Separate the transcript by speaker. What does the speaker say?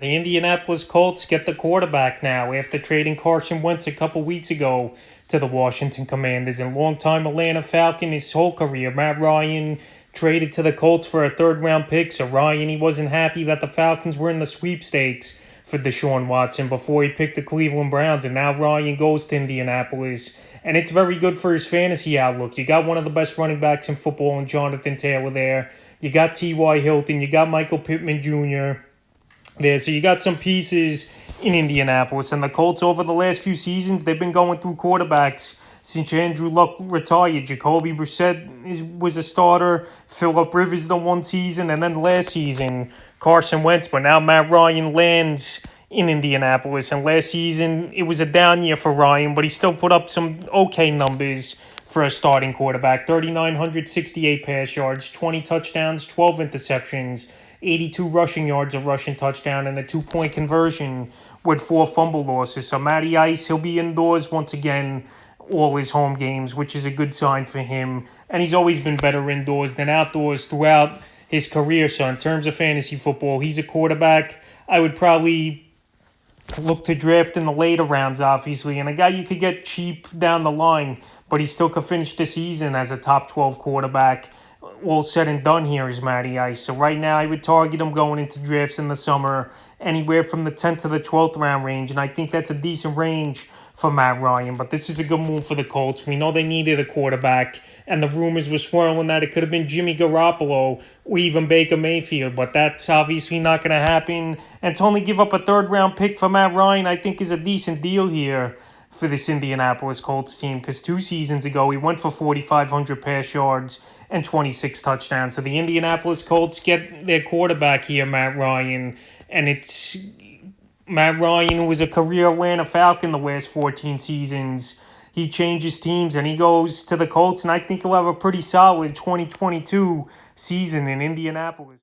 Speaker 1: The Indianapolis Colts get the quarterback now after trading Carson Wentz a couple weeks ago to the Washington Commanders. And longtime Atlanta Falcon his whole career, Matt Ryan, traded to the Colts for a third-round pick. So Ryan, he wasn't happy that the Falcons were in the sweepstakes for Deshaun Watson before he picked the Cleveland Browns. And now Ryan goes to Indianapolis. And it's very good for his fantasy outlook. You got one of the best running backs in football in Jonathan Taylor there. You got T.Y. Hilton. You got Michael Pittman Jr. there. So you got some pieces in Indianapolis. And the Colts over the last few seasons, they've been going through quarterbacks since Andrew Luck retired. Jacoby Brissett was a starter. Phillip Rivers the one season. And then last season, Carson Wentz. But now Matt Ryan lands in Indianapolis. And last season, it was a down year for Ryan, but he still put up some okay numbers for a starting quarterback. 3,968 pass yards, 20 touchdowns, 12 interceptions, 82 rushing yards, a rushing touchdown, and a 2-point conversion with 4 fumble losses. So Matty Ice, he'll be indoors once again all his home games, which is a good sign for him. And he's always been better indoors than outdoors throughout his career. So in terms of fantasy football, he's a quarterback I would probably look to draft in the later rounds, obviously, and a guy you could get cheap down the line, but he still could finish the season as a top 12 quarterback. All said and done here is Matty Ice. So right now I would target him going into drafts in the summer, anywhere from the 10th to the 12th round range, and I think that's a decent range for Matt Ryan. But this is a good move for the Colts. We know they needed a quarterback, and the rumors were swirling that it could have been Jimmy Garoppolo or even Baker Mayfield, but that's obviously not going to happen. And to only give up a third-round pick for Matt Ryan, I think is a decent deal here for this Indianapolis Colts team, because 2 seasons ago he went for 4,500 pass yards and 26 touchdowns. So the Indianapolis Colts get their quarterback here, Matt Ryan, and it's Matt Ryan, who was a career Atlanta Falcon the last 14 seasons. He changes teams and he goes to the Colts, and I think he'll have a pretty solid 2022 season in Indianapolis.